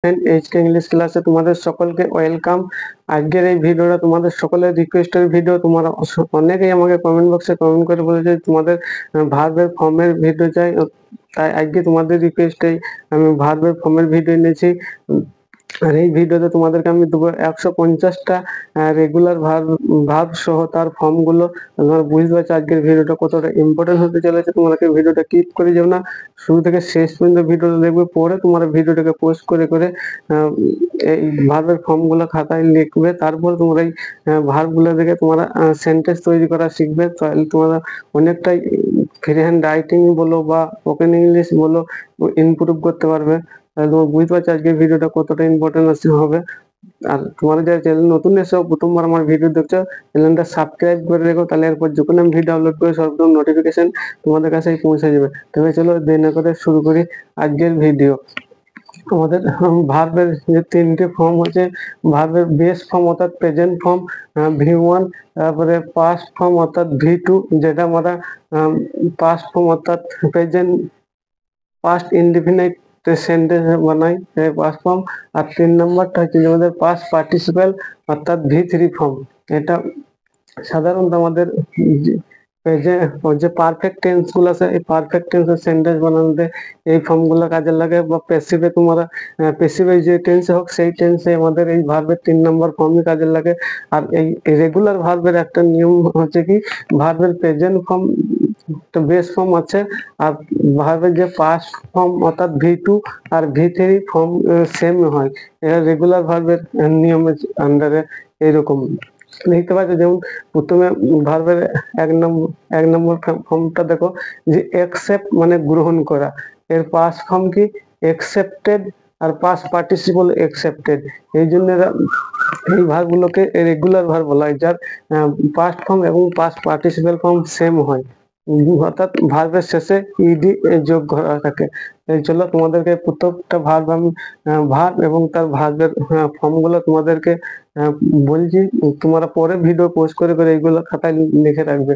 HK English ক্লাসে তোমাদের সকলকে ওয়েলকাম। আজকের এই ভিডিওটা তোমাদের সকলের রিকোয়েস্টের ভিডিও। তোমরা অনেকেই আমাকে কমেন্ট বক্সে কমেন্ট করে বলেছে তোমাদের ভার্বের ফর্মের ভিডিও চাই, তাই আজকে তোমাদের রিকোয়েস্টেই আমি ভার্বের ফর্মের ভিডিও নিয়েছি। আর এই ভিডিওতে তোমাদেরকে আমি দেবো 150টা রেগুলার ভার্ব সহ তার ফর্ম গুলো। তোমরা বুঝতে পারছো আজকের ভিডিওটা কতটা ইম্পর্টেন্ট হতে চলেছে। তোমাদেরকে ভিডিওটা স্কিপ করে যাও না, শুরু থেকে শেষ পর্যন্ত ভিডিওটা দেখবে, পরে তোমরা ভিডিওটাকে পোস্ট করে করে এই ভার্বের ফর্ম গুলো খাতায় লিখবে। তারপর তোমরা এই ভার্ব গুলো দেখে তোমরা সেন্টেন্স তৈরি করা শিখবে। তাহলে তোমরা অনেকটাই ফ্রি হ্যান্ড রাইটিং বলো বা স্পোকেন ইংলিশ বলো ইমপ্রুভ করতে পারবে। তোমরা বুঝতে পারছো আজকের ভিডিওটা কতটা ইম্পর্টেন্ট হবে। আর তোমরা যারা চ্যানেল নতুন এসো, প্রথমবার আমার ভিডিও দেখছো, চ্যানেলটা সাবস্ক্রাইব করে রেখো, তাহলে এরপর যখন আমি ভিডিও আপলোড করি সর্বপ্রথম নোটিফিকেশন তোমাদের কাছে পৌঁছে যাবে। তবে চলো দেরি না করে শুরু করি আজকের ভিডিও। আমাদের ভার্বের যে তিনটে ফর্ম হচ্ছে, ভার্বের বেস ফর্ম অর্থাৎ প্রেজেন্ট ফর্ম V1, তারপরে পাস্ট ফর্ম অর্থাৎ V2, যেটা আমরা পাস্ট ফর্ম অর্থাৎ প্রেজেন্ট পাস্ট ইনডিফিনাইট সেন্টেন্স বানাই পাস্ট ফর্ম। আর 3 নম্বরটা হচ্ছে আমাদের পাস্ট পার্টিসিপেল অর্থাৎ V3 ফর্ম। এটা সাধারণত আমাদের যে পারফেক্ট টেন্স গুলো আছে, এই পারফেক্ট টেন্সের সেন্টেন্স বানানোতে এই ফর্ম গুলো কাজে লাগে। বা প্যাসিভে তোমরা প্যাসিভে যে টেন্সে হোক সেই টেন্সে আমাদের এই ভার্বের 3 নম্বর ফর্মই কাজে লাগে। আর এই রেগুলার ভার্বের একটা নিয়ম হচ্ছে কি, ভার্বের প্রেজেন্ট ফর্ম বেস ফর্ম আছে, আর ভার্বের যে পাস্ট ফর্ম অর্থাৎ V2 আর V3 ফর্ম সেম হয়। এটা রেগুলার ভার্বের নিয়মের আন্ডারে এইরকম দেখতে পাচ্ছ। যেমন প্রথমে ভার্বের এক নম্বর ফর্মটা দেখো, যে অ্যাকসেপ্ট মানে গ্রহণ করা। এর পাস্ট ফর্ম কি অ্যাকসেপ্টেড, আর পাস্ট পার্টিসিপল অ্যাকসেপ্টেড। এই জন্য এই ভার্বগুলোকে রেগুলার ভার্ব বলা হয়, যার পাস্ট ফর্ম এবং পাস্ট পার্টিসিপল ফর্ম সেম হয়, অর্থাৎ ভার্বের শেষে ইডি যোগ করা থাকে। চলো তোমাদেরকে প্রত্যেকটা ভার্ব আমি ভার্ব এবং তার ভার্বের ফর্মগুলো তোমাদেরকে বলছি। তোমরা পরে ভিডিও পোস্ট করে করে এইগুলো খাতায় লিখে রাখবে।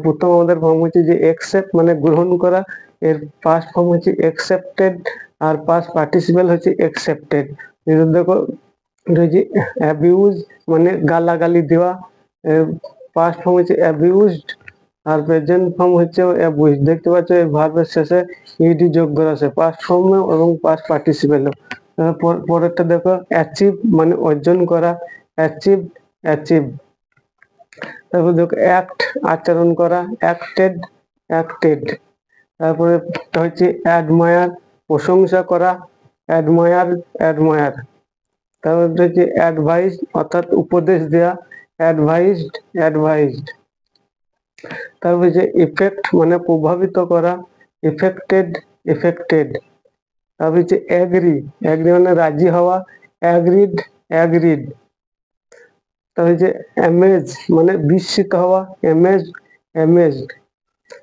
প্রথম আমাদের ফর্ম হচ্ছে যে অ্যাকসেপ্ট মানে গ্রহণ করা, এর পাস্ট ফর্ম হচ্ছে অ্যাকসেপ্টেড, আর পাস্ট পার্টিসিপল হচ্ছে অ্যাকসেপ্টেড। দেখো যে অ্যাবিউজ মানে গালাগালি দেওয়া, পাস্ট ফর্ম হচ্ছে অ্যাবিউজড, আর প্রেজেন্ট ফর্ম হচ্ছে অ্যাবিউজড। দেখতে পাচ্ছ এই ভার্বের শেষে ইডি যোগ করা আছে পাস্ট ফর্মে এবং পাস্ট পার্টিসিপেলে। পরেরটা দেখো অ্যাচিভ মানে অর্জন করা, অ্যাচিভ অ্যাচিভ। তারপর দেখো অ্যাক্ট আচরণ করা, অ্যাক্টেড অ্যাক্টেড। তারপরে হচ্ছে অ্যাডমায়ার প্রশংসা করা, অ্যাডমায়ার অ্যাডমায়ার। তারপর হচ্ছে অ্যাডভাইস অর্থাৎ উপদেশ দেয়া, অ্যাডভাইসড অ্যাডভাইসড। তারপর হচ্ছে ইফেক্ট মানে প্রভাবিত করা, ইফেক্টেড ইফেক্টেড। তারপর হচ্ছে অ্যাগ্রি, অ্যাগ্রি মানে রাজি হওয়া, অ্যাগ্রিড অ্যাগ্রিড। তারপর হচ্ছে অ্যামেজ মানে বিস্মিত হওয়া, অ্যামেজ অ্যামেজড।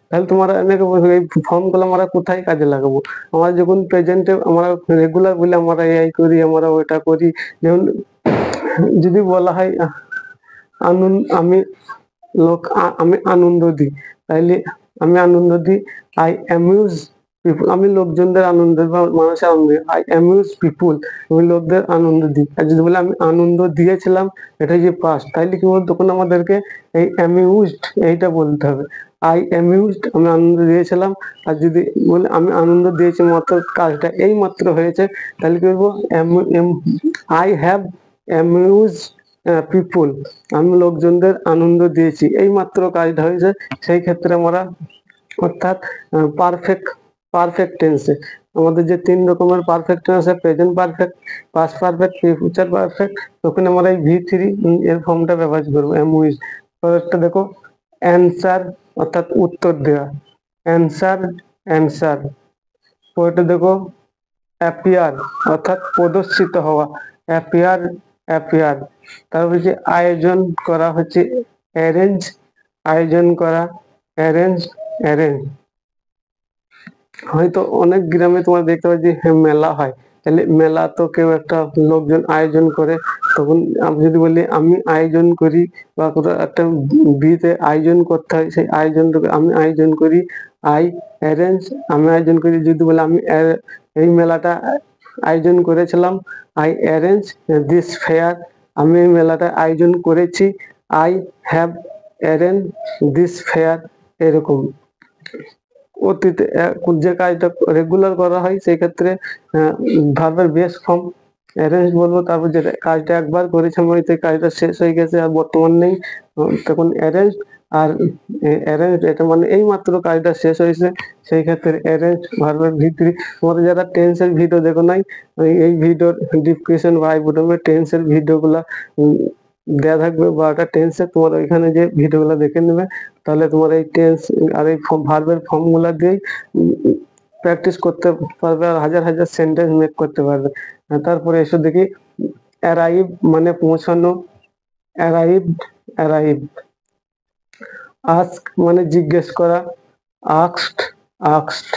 তাহলে তোমরা অনেকে বলবে এই ফর্ম গুলো আমরা কোথায় কাজে লাগাবো। আমরা যখন প্রেজেন্টে আমরা রেগুলার বলে আমরা এই করি, আমরা ওইটা করি। যেমন যদি বলা হয় আমি আনন্দ দিই, তাইলে আমি আনন্দ দিই, আই অ্যামিউজ পিপুল, আমি লোকজনদের আনন্দ বা মানুষের আনন্দ দিই, আই অ্যামিউজ পিপুল, আমি লোকদের আনন্দ দিই। আর যদি বলে আমি আনন্দ দিয়েছিলাম, এটা যে পাস্ট, তাইলে কি বলতো তখন আমাদেরকে এই অ্যামিউজড এইটা বলতে হবে, আই অ্যামিউজড আমি আনন্দ দিয়েছিলাম। আর যদি বলে আমি আনন্দ দিয়েছি মাত্র কাজটা এই মাত্র হয়েছে, তাহলে কি বলবো আই হ্যাভ অ্যামিউজ পিপুল, আমি লোকজনদের আনন্দ দিয়েছি, এই মাত্র কাজটা হয়েছে। সেই ক্ষেত্রে আমরা অর্থাৎ পারফেক্ট টেন্সে আমাদের যে 3 রকমের পারফেক্ট টেন্স আছে, present perfect, past perfect, future perfect, তখন আমরা এই V3 এর ফর্মটা ব্যবহার করবো, অ্যামিউজ। পরেরটা দেখো অ্যান্সার অর্থাৎ উত্তর দেওয়া, অ্যান্সার অ্যান্সার। পরেরটা দেখো অ্যাপিয়ার অর্থাৎ প্রদর্শিত হওয়া, অ্যাপিয়ার অ্যাপিয়ার। তারপর হচ্ছে আয়োজন করা হচ্ছে অ্যারেঞ্জ, আয়োজন করা, অ্যারেঞ্জ অ্যারেঞ্জ। হয়তো অনেক গ্রামে তোমরা দেখতে পাচ্ছি মেলা হয়, তাহলে মেলা তো কেউ একটা লোকজন আয়োজন করে, তখন আমি যদি বলি আমি আয়োজন করি, বা কোথাও একটা বিয়েতে আয়োজন করতে হয়, সেই আয়োজনটাকে আমি আয়োজন করি, আই অ্যারেঞ্জ আমি আয়োজন করি। যদি বলে আমি এই মেলাটা আয়োজন করেছিলাম। আই অ্যারেঞ্জ দিস ফেয়ার, আমি এই মেলাটা আয়োজন করেছি। I have arrange this fair, এরকম অতীতে যে কাজটা রেগুলার করা হয় সেই ক্ষেত্রে ভার্বের বেস ফর্ম অ্যারেঞ্জ বলবো। তারপর যে কাজটা একবার করেছিলাম হয়তো কাজটা শেষ হয়ে গেছে আর বর্তমান নেই, তখন অ্যারেঞ্জ। আর অ্যারেঞ্জ এটা মানে এই মাত্র কাজটা শেষ হয়েছে, সেই ক্ষেত্রে অ্যারেঞ্জ ভার্বের ভিতরে। তোমাদের যারা টেন্সের ভিডিও দেখো নাই, এই ভিডিওর ডিসক্রিপশন বা আই বটমে টেন্সের ভিডিওগুলা দেওয়া থাকবে, বা একটা টেন্সের তোমার ওইখানে যে ভিডিওগুলো দেখে নেবে, তাহলে তোমার এই টেন্স আর এই ভার্বের ফর্মগুলা দিয়েই প্র্যাকটিস করতে পারবে আর হাজার হাজার সেন্টেন্স মেক করতে পারবে। তারপরে এসে দেখি অ্যারাইভ মানে পৌঁছানো, অ্যারাইভড, অ্যারাইভ। আস্ক মানে জিজ্ঞেস করা, আস্কড, আস্কড।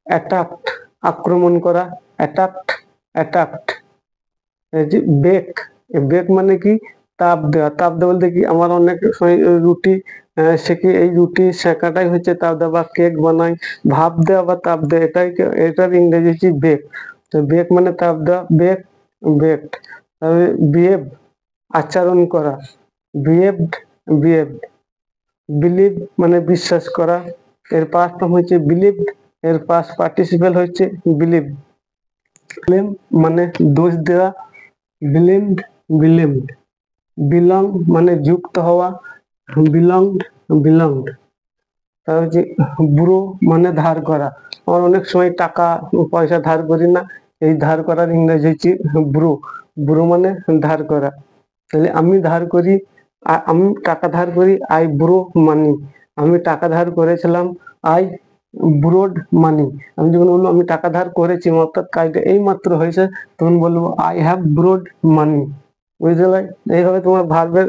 অ্যাটাকড আক্রমণ করা, অ্যাটাকড, অ্যাটাকড। বেক, বেক মানে কি তাপ দেওয়া। তাপ দেওয়া বলতে কি আমার অনেক সময় রুটি সেকি, এই রুটি সেকাটাই হচ্ছে তাপ দেওয়া, বা কেক বানাই ভাপ দেওয়া বা তাপ দেওয়া, এটার ইংরেজি হচ্ছে বেক। তো বেক মানে তাপ দেওয়া, বেক, বেকড। তারপরে বিহেভ আচরণ করা, বিহেভড, বিহেভড। বিলিভ মানে বিশ্বাস করা, এর পাস্ট ফর্ম হচ্ছে বিলিভড, এর পাস্ট পার্টিসিপেল হচ্ছে বিলিভ। ব্লেম মানে দোষ দেওয়া, ব্লেমড, ব্লেমড। বিলং মানে যুক্ত হওয়া, বিলংড, বিলংড। তার হচ্ছে ব্রো মানে ধার করা। আমার অনেক সময় টাকা পয়সা ধার করি না, এই ধার করার ইংরেজি হচ্ছে ব্রো। ব্রো মানে ধার করা। তাহলে আমি ধার করি, আমি টাকা ধার করি, আই ব্রো মানি। আমি টাকা ধার করেছিলাম, আই ব্রোড মানি। আমি যখন বলবো আমি টাকা ধার করেছি, অর্থাৎ কাজটা এই মাত্র হয়েছে, তখন বলবো আই হ্যাভ ব্রোড মানি। বুঝতে পারলে? এইভাবে তোমার ভার্বের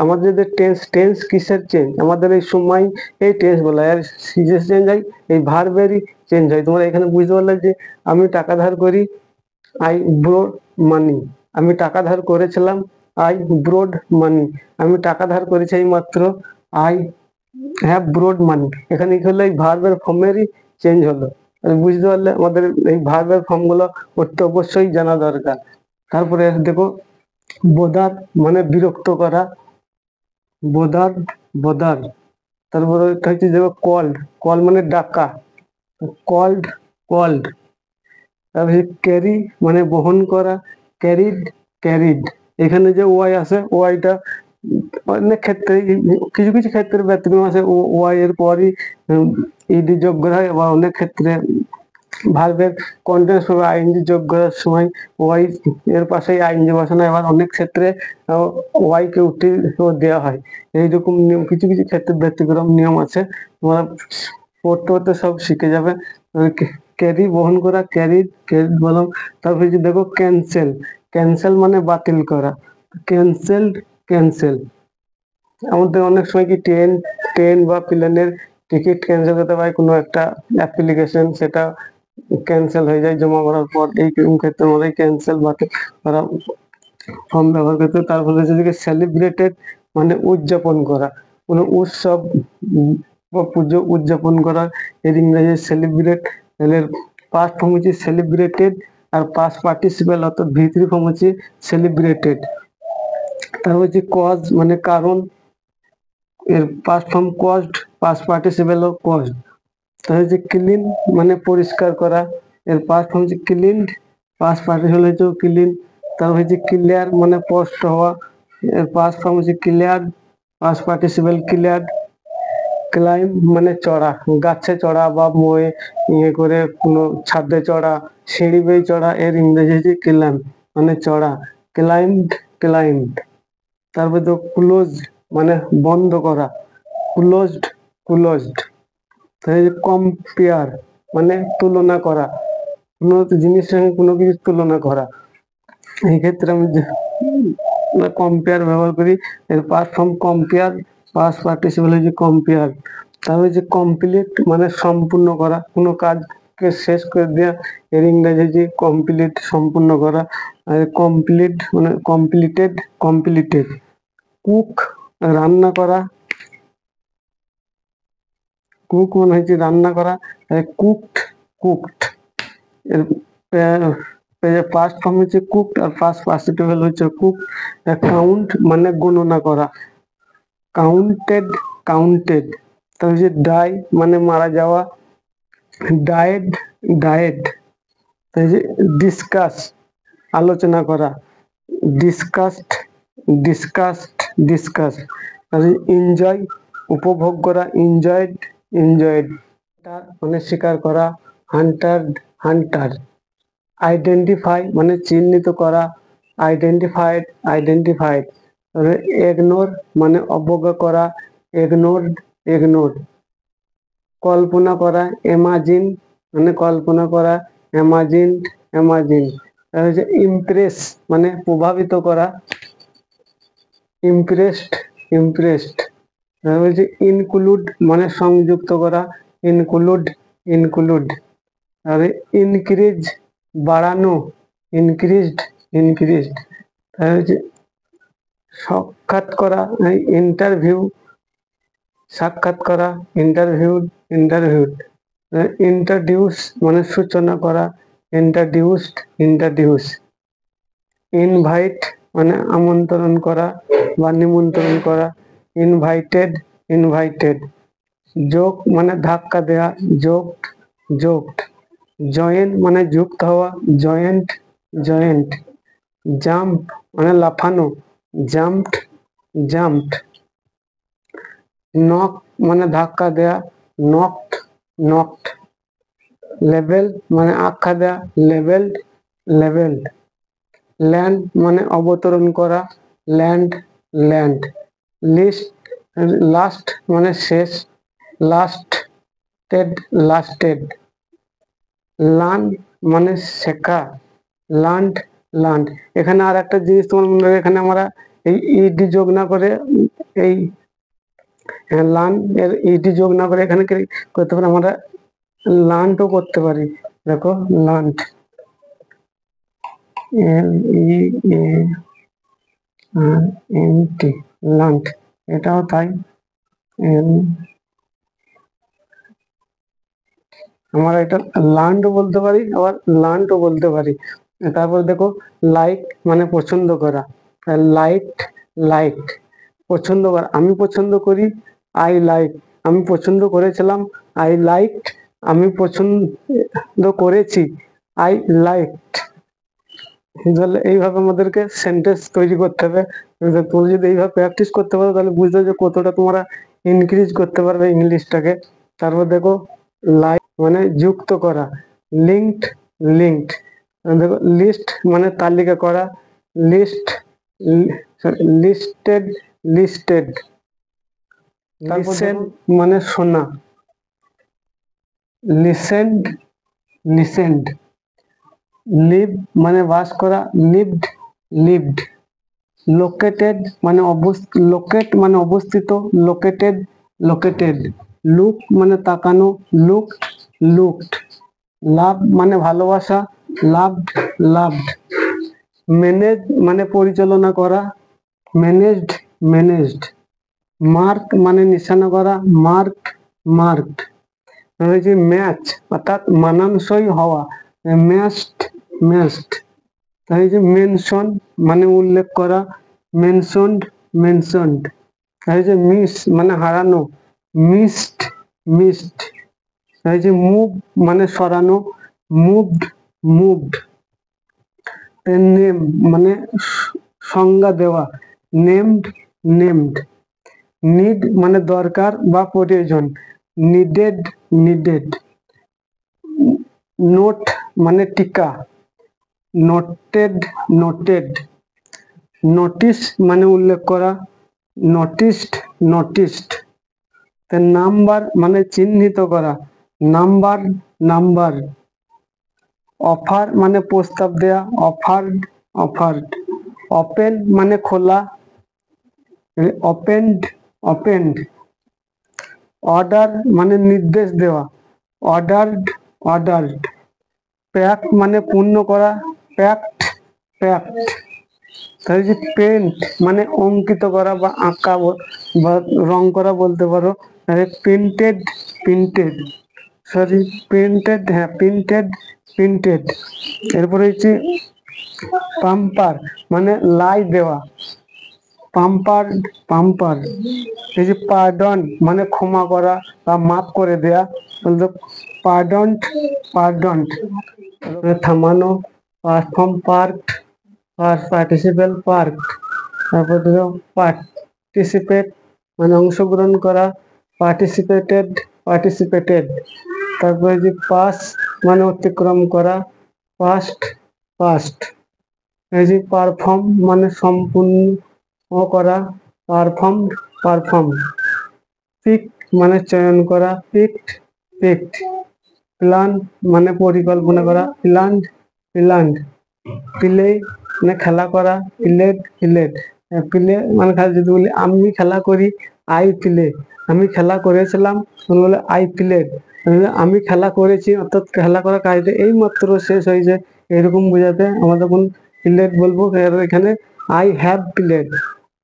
আমাদের যে টেন্স, টেন্স কিসের চেঞ্জ, আমাদের এই সময় এই টেন্স বলা হয়, আর সিজের চেঞ্জ হয় এই ভার্বেরই চেঞ্জ হয়। তোমরা এখানে বুঝতে পারলে যে আমি টাকা ধার করি, আই ব্রোড মানি। আমি টাকা ধার করেছিলাম, আই ব্রোড মানি। আমি টাকা ধার করেছি এই মাত্র, আই হ্যাভ ব্রোড মানি। এখানে কি হলো, এই ভার্বের ফর্মেরই চেঞ্জ হলো। বুঝতে পারলে? আমাদের এই ভার্বের ফর্ম গুলো অবশ্যই জানা দরকার। তারপরে দেখো বোদার মানে বিরক্ত করা, বোদার, বোদার। তারপরে হচ্ছে দেখো কল্ড, কল মানে ডাকা, কল্ড, কল্ড। তারপরে ক্যারি মানে বহন করা, ক্যারিড, ক্যারিড। এখানে যে ওয়াই আছে, ওয়াইটা অনেক ক্ষেত্রে কিছু কিছু ক্ষেত্রে ব্যতিক্রম আছে, ওয়াই এর পরই ইডি যোগ করা হয়, বা অনেক ক্ষেত্রে ভার্বের কন্টিনিউয়াস ভাবে আইএনজি যোগ করার সময় ওয়াই এর পাশেই আইএনজি বসানো হয়। আবার অনেক ক্ষেত্রে ওয়াই কে উঠিয়ে দেওয়া হয়। এইরকম নিয়ম কিছু কিছু ক্ষেত্রে ব্যতিক্রম নিয়ম আছে, তোমরা পড়তে পড়তে সব শিখে যাবে। ক্যারি বহন করা, ক্যারি, ক্যারিড বললাম। তারপরে যে দেখো ক্যান্সেল, ক্যান্সেল মানে বাতিল করা, ক্যান্সেলড, ক্যান্সেল। আমাদের অনেক সময় কি ট্রেন, ট্রেন বা প্লেনের টিকিট ক্যান্সেল করতে পারে কোনো একটা অ্যাপ্লিকেশন, সেটা ক্যান্সেল হয়ে যায় জমা করার পর, এই ক্ষেত্রে আমাদের ক্যান্সেল বাতিল করা ফর্ম ব্যবহার করতে। তারপরে হচ্ছে সেলিব্রেটেড মানে উদযাপন করা, কোনো উৎসব বা পুজো উদযাপন করা, এর ইংরেজি সেলিব্রেট। এর পাস্ট ফর্ম হচ্ছে সেলিব্রেটেড, আর পাস্ট পার্টিসিপেল অর্থাৎ ভি3 ফর্ম হচ্ছে সেলিব্রেটেড। তারপর হচ্ছে কজ মানে কারণ, এর past form caused, past participle ও কজড। তাহলে হচ্ছে ক্লিন মানে পরিষ্কার করা, এর পাস্ট ফর্ম হচ্ছে ক্লিনড, পাস্ট পার্টিসিপেল হচ্ছে ক্লিন। তারপর হচ্ছে ক্লিয়ার মানে স্পষ্ট হওয়া, এর পাস্ট ফর্ম হচ্ছে clear, past participle clear. Climb মানে চড়া, গাছে চড়া বা মোয়ে ইয়ে করে কোনো ছাদে চড়া, সিঁড়ি বেয়ে চড়া, এর ইংরেজি হচ্ছে ক্লাইম্ব মানে চড়া, ক্লাইম্বড, ক্লাইম্বড। তারপরে তো ক্লোজ মানে বন্ধ করা, ক্লোজড, ক্লোজড। তাহলে কম্পেয়ার মানে তুলনা করা, কোনো জিনিসের সঙ্গে কোনো কিছু তুলনা করা। এই ক্ষেত্রে আমি কম্পেয়ার ব্যবহার করি, এর past form compare, past participle হচ্ছে কম্পেয়ার। তারপরে যে কমপ্লিট মানে সম্পূর্ণ করা, কোনো কাজকে শেষ করে দেওয়া, এর ইংরেজি হচ্ছে কমপ্লিট, সম্পূর্ণ করা। আর কমপ্লিট মানে কমপ্লিটেড, কমপ্লিটেড। কুক রান্না করা, কুক মানে হচ্ছে রান্না করা, কুকড, কুকড। এর পাস্ট ফর্ম হচ্ছে কুকড আর পাস্ট পার্টিসিপল হচ্ছে কুক। কাউন্ট মানে গণনা করা, কাউন্টেড কাউন্টেড। তাহলে যে ডাই মানে মারা যাওয়া, ডায়েড ডায়েড। তাই যে ডিসকাস আলোচনা করা, ডিসকাসড ডিসকাসড ডিসকাস। তাহলে এনজয় উপভোগ করা, এনজয়েড এনজয়েড। মানে স্বীকার করা, হান্টার হান্টার। আইডেন্টিফাই মানে চিহ্নিত করা, আইডেন্টিফাইড আইডেন্টিফাইড। ইগনোর মানে অবজ্ঞা করা, ইগনোরড ইগনোরড। কল্পনা করা, ইমাজিন মানে কল্পনা করা, ইমাজিনড ইমাজিন। হচ্ছে ইমপ্রেস মানে প্রভাবিত করা, ইমপ্রেসড ইমপ্রেসড। হচ্ছে ইনক্লুড মানে সংযুক্ত করা, ইনক্লুড ইনক্লুড। আর ইনক্রিজ বাড়ানো, ইনক্রিজড ইনক্রিজড। হচ্ছে সাক্ষাৎ করা, ইন্টারভিউ সাক্ষাৎ করা, ইন্টারভিউড ইন্টারভিউড। ইন্ট্রোডিউস মানে সূচনা করা, ইন্ট্রোডিউসড ইন্ট্রোডিউস। ইনভাইট মানে আমন্ত্রণ করা বা নিমন্ত্রণ করা, ইনভাইটেড ইনভাইটেড। যোগ মানে ধাক্কা দেওয়া, যোগড যোগড। জয়েন মানে যুক্ত হওয়া, জয়েন্ট জয়েন্ট। জাম্প মানে লাফানো, জাম্পড জাম্পড। নক মানে ধাক্কা দেয়া, নকড নকড। লেভেল মানে আখ্যা দেয়া, লেভেলড লেভেলড। ল্যান্ড মানে অবতরণ করা, ল্যান্ড ল্যান্ড। লিস্ট লাস্ট মানে শেষ, লাস্ট টেড লাস্টেড। লার্ন মানে শেখা, লার্নড লার্নড। এখানে আর একটা জিনিস তোমার মনে রাখবে, এখানে আমরা এই ইডি যোগ না করে, এই লার্ন এর ইডি যোগ না করে এখানে কি করতে পারি আমরা, লার্নও করতে পারি। দেখো লার্নড, LEARNT লার্নড, এটাও তাই। আমরা এটা লার্নও বলতে পারি, আবার লার্নও বলতে পারি। তারপর দেখো লাইক মানে পছন্দ করা, লাইক লাইক পছন্দ করা। আমি পছন্দ করি, আই লাইক। আমি পছন্দ করেছিলাম, আই লাইকড। আমি পছন্দ করেছি, আই লাইকড। তাহলে এইভাবে আমাদেরকে সেন্টেন্স তৈরি করতে হবে। তুমি যদি এইভাবে প্র্যাকটিস করতে পারো তাহলে বুঝতে যে কতটা তোমরা ইনক্রিজ করতে পারবে ইংলিশটাকে। তারপর দেখো লাইক মানে যুক্ত করা, লিঙ্কড লিঙ্কড। দেখো লিস্ট মানে তালিকা করা, লিস্ট লিস্টেড লিস্টেড। লিসেন মানে শোনা, লিসেন্ড লিসেন্ড। লিভ মানে বাস করা, লিভড লিভড। লোকেটেড মানে লোকেট মানে অবস্থিত, লোকেটেড লোকেটেড। লুক মানে তাকানো, লুকড লুকড। লাভ মানে ভালোবাসা, লাভড লাভড। ম্যানেজ মানে পরিচালনা করা, ম্যানেজড ম্যানেজড। মার্ক মানে নিশানা করা, মার্ক মার্কড। রয়েছে ম্যাচ অর্থাৎ মানানসই হওয়া, ম্যাচড ম্যাচড। তাই যে মেনশন মানে উল্লেখ করা, মেনশনড মেনশনড। তাই যে মিস মানে হারানো, মিসড মিসড। তাই যে মুভ মানে সরানো, মুভড মুভড। নেম মানে সংজ্ঞা দেওয়া, নেমড নেমড। নিড মানে দরকার বা প্রয়োজন, নিডেড নিডেড। নোট মানে টিকা, নোটেড নোটেড। নোটিস মানে উল্লেখ করা, নোটিসড নোটিসড। নাম্বার মানে চিহ্নিত করা, নাম্বার নাম্বার। অফার মানে প্রস্তাব দেয়া, অফারড অফারড। ওপেন মানে খোলা, ওপেনড ওপেনড। অর্ডার মানে নির্দেশ দেওয়া, অর্ডারড অর্ডারড। প্যাক মানে পূর্ণ করা, প্যাকড প্যাকড। তাহলে যে পেন্ট মানে অঙ্কিত করা বা আঁকা বা রং করা বলতে পারো, প্রিন্টেড প্রিন্টেড। সরি প্রিন্টেড, হ্যাঁ প্রিন্টেড প্রিন্টেড। এরপরে হচ্ছে পাম্পার মানে লাই দেওয়া, পাম্পার পাম্পার। এই যে পার্ডন মানে ক্ষমা করা বা মাফ করে দেয়া, বলতে পার্ডন পার্ডন। থামানো, পারফর্ম পার্ক, পার্টিসিপেল পার্ক। তারপর ধরো পার্টিসিপেট মানে অংশগ্রহণ করা, পার্টিসিপেটেড পার্টিসিপেটেড। তারপরে যে পাস মানে অতিক্রম করা, পাস্ট পাস্ট। এই যে পারফর্ম মানে সম্পূর্ণ করা, পারফর্ম পারফর্ম। পিক মানে চয়ন করা, পিকড পিকড। প্ল্যান মানে পরিকল্পনা করা, প্ল্যান্ড প্ল্যান্ড। প্লে মানে খেলা করা, প্লেড প্লেড। প্লে মানে যদি বলি আমি খেলা করি, আই প্লে। আমি খেলা করেছিলাম বলে আই প্লেড। আমি খেলা করেছি অর্থাৎ খেলা করা কাজটা এই মাত্র শেষ হয়েছে, এরকম বোঝাতে আমরা যখন প্লেড বলবো এখানে আই হ্যাভ প্লেড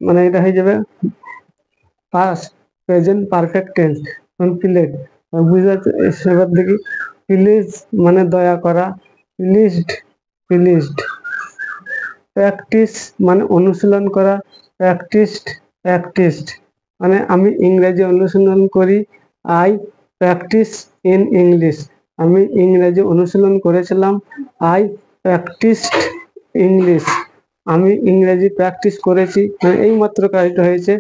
মানে এটা হয়ে যাবে past present perfect tense. Played বুঝতে পারছো। এবার দেখি প্লিজ মানে দয়া করা, প্লিজড প্লিজড। প্র্যাকটিস মানে অনুশীলন করা, প্র্যাকটিসড প্র্যাকটিসড। মানে আমি ইংরেজি অনুশীলন করি, আই প্র্যাকটিস ইন ইংলিশ। আমি ইংরেজি অনুশীলন করেছিলাম, আই প্র্যাকটিসড ইংলিশ। আমি ইংরেজি প্র্যাকটিস করেছি মানে এই মাত্র কাজটা হয়েছে,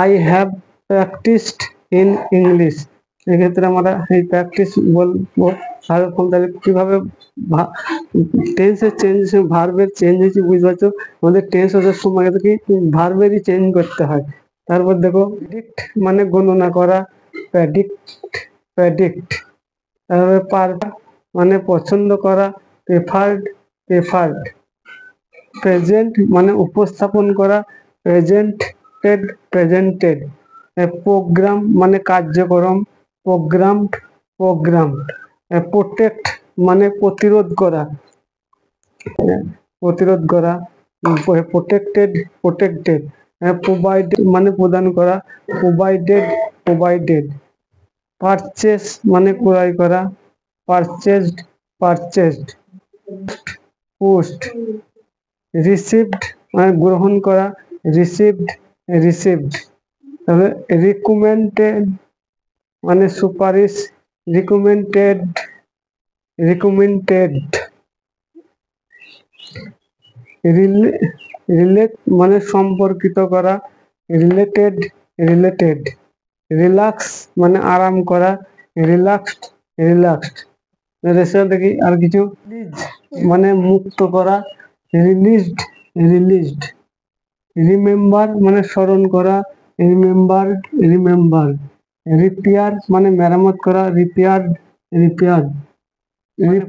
I have practised in English. এক্ষেত্রে আমরা এই প্র্যাকটিস বলবো। তাহলে কিভাবে টেন্সের চেঞ্জ, ভার্বের চেঞ্জ হয়েছে বুঝতে পারছো। আমাদের টেন্স আসার সময় কি ভার্বেরই চেঞ্জ করতে হয়। তারপর দেখো প্রেডিক্ট মানে গণনা করা, প্রেডিক্ট প্রেডিক্ট। তারপরে পার মানে পছন্দ করা, প্রেফার্ড প্রেফার্ড। প্রেজেন্ট মানে উপস্থাপন করা, প্রেজেন্টেড প্রেজেন্টেড। প্রোগ্রাম মানে কার্যক্রম, প্রোগ্রামড প্রোগ্রামড। প্রোটেক্ট মানে প্রতিরোধ করা, প্রতিরোধ করা, প্রোটেক্টেড প্রোটেক্টেড। প্রোভাইড মানে প্রদান করা, প্রোভাইডেড প্রোভাইডেড। পারচেস মানে ক্রয় করা, পারচেজড পারচেজড। পোস্ট রিসিভড মানে গ্রহণ করা, রিসিভড রিসিভড। তবে রিকমেন্ডেড মানে সুপারিশ, রিকমেন্ডেড রিকমেন্ডেড। রিলেট মানে সম্পর্কিত করা, রিলেটেড রিলেটেড। রিল্যাক্স মানে আরাম করা, রিল্যাক্সড রিল্যাক্সড। দেখি আর কিছু, মানে মুক্ত করা, রিলিজড রিলিজড। রিমেম্বার মানে স্মরণ করা, রিমেম্বার্ড রিমেম্বার। রিপেয়ার মানে মেরামত করা, রিপেয়ার্ড রিপেয়ার্ড।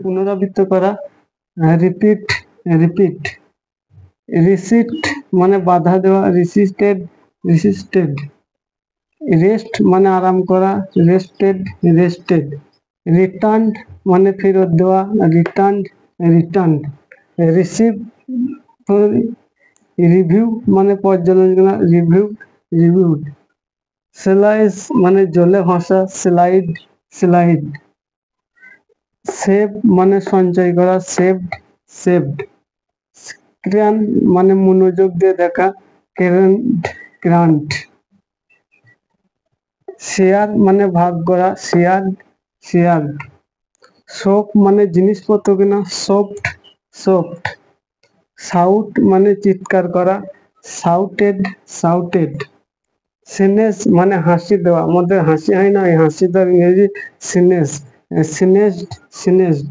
পুনরাবৃত্ত করা, রিপিট রিপিট। রিসিস্ট মানে বাধা দেওয়া, রিসিস্টেড রিসিস্টেড। রেস্ট মানে আরাম করা, রেস্টেড রেস্টেড। রিটার্ন মানে ফেরত দেওয়া, রিটার্ন রিটার্ন। রিসিভ রিভিউ মানে পর্যালোচনা, রিভিউ রিভিউড। স্লাইস মানে জলে ভাসা, স্লাইড স্লাইড। সেভ মানে সঞ্চয় করা, সেভড সেভড। ক্রান মানে মনোযোগ দিয়ে দেখা, ক্রান্ট ক্রান্ট। শেয়ার মানে ভাগ করা, শেয়ার শেয়ার। শপ মানে জিনিসপত্র কেনা, সফট সফট। শাউট মানে চিৎকার করা, শাউটেড শাউটেড। সিনেস মানে হাসি দেওয়া, আমাদের হাসি হয় না, এই হাসি দেওয়ার ইংরেজি সিনেস, সিনেসড সিনেসড।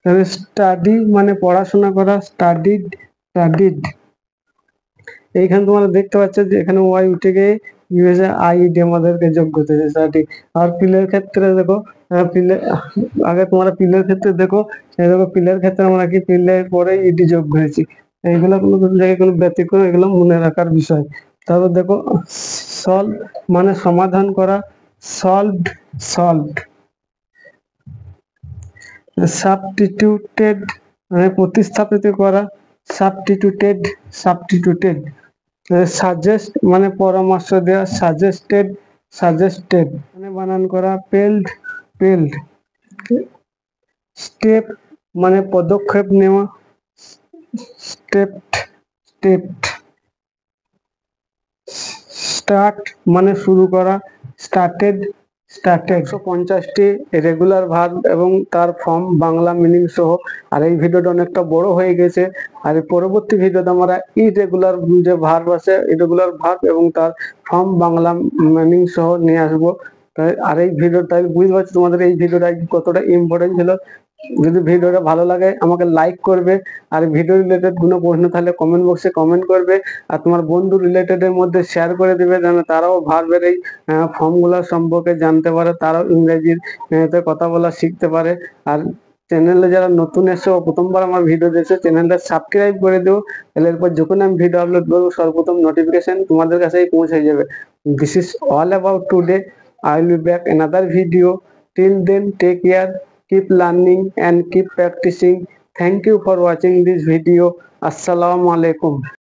তবে স্টাডি মানে পড়াশোনা করা, স্টাডিড স্টাডিড। এইখানে তোমরা দেখতে পাচ্ছ যে এখানে ওয়াই উঠে গিয়ে ইউএসএ আইডি আমাদেরকে যোগ করতে স্টাডি। আর পিলের ক্ষেত্রে দেখো, পিলে আগে তোমরা পিলের ক্ষেত্রে দেখো, সেই দেখো পিলের ক্ষেত্রে আমরা কি পিলের পরে ইডি যোগ করেছি। এইগুলো কোনো জায়গায় কোনো ব্যতিক্রম, এগুলো মনে রাখার বিষয়। তারপর দেখো সলভ মানে সমাধান করা, সলভড সলভড। সাবস্টিটিউটেড মানে প্রতিস্থাপিত করা, সাবস্টিটিউটেড সাবস্টিটিউটেড। সাজেস্ট মানে পরামর্শ দেওয়া, সাজেস্টেড সাজেস্টেড। মানে বানান করা, পেলড পেলড। স্টেপ মানে পদক্ষেপ নেওয়া, স্টেপ স্টেপ স্টার্ট মানে শুরু করা, স্টার্টেড 150টি রেগুলার ভার্ব এবং তার ফর্ম বাংলা মিনিং সহ। আর এই ভিডিওটা অনেকটা বড় হয়ে গেছে, আর এই পরবর্তী ভিডিওতে আমরা ইরেগুলার যে ভার্ব আছে, ইরেগুলার ভার্ব এবং তার ফর্ম বাংলা মিনিং সহ নিয়ে আসবো। আর এই ভিডিওটা বুঝতে পারছি তোমাদের এই ভিডিওটা কতটা ইম্পর্টেন্ট ছিল। যদি ভিডিওটা ভালো লাগে আমাকে লাইক করবে, আর ভিডিও রিলেটেড কোনো প্রশ্ন থাকলে কমেন্ট বক্সে কমেন্ট করবে, আর তোমার বন্ধু রিলেটেড এর মধ্যে শেয়ার করে দিবে, যেন তারাও ভার্বের এই ফর্মগুলো সম্পর্কে জানতে পারে, তারাও ইংরেজির তে কথা বলা শিখতে পারে। আর চ্যানেলে যারা নতুন এসে প্রথমবার আমার ভিডিও দেখছে, চ্যানেলটা সাবস্ক্রাইব করে দিও, তাহলে এরপর যখন আমি ভিডিও আপলোড করবো সর্বপ্রথম নোটিফিকেশন তোমাদের কাছেই পৌঁছে যাবে। This is all about today. I will be back another video. Till then, take care, keep learning and keep practicing. Thank you for watching this video. Assalamu alaikum.